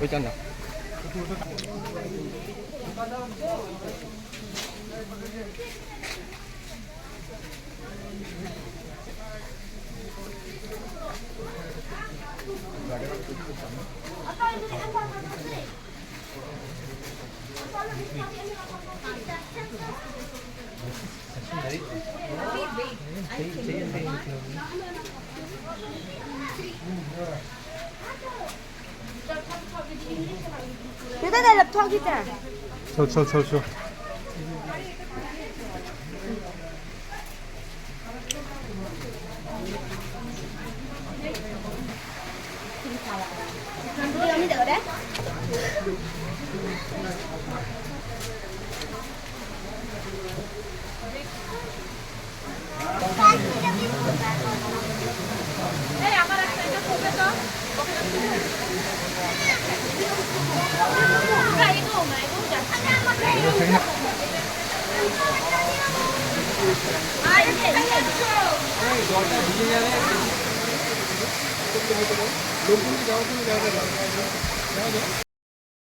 ওই চান না Kita dah laptop kita. 저. Ini dah ada. আমার একটা করবে তো জলটা ভিজে যাবে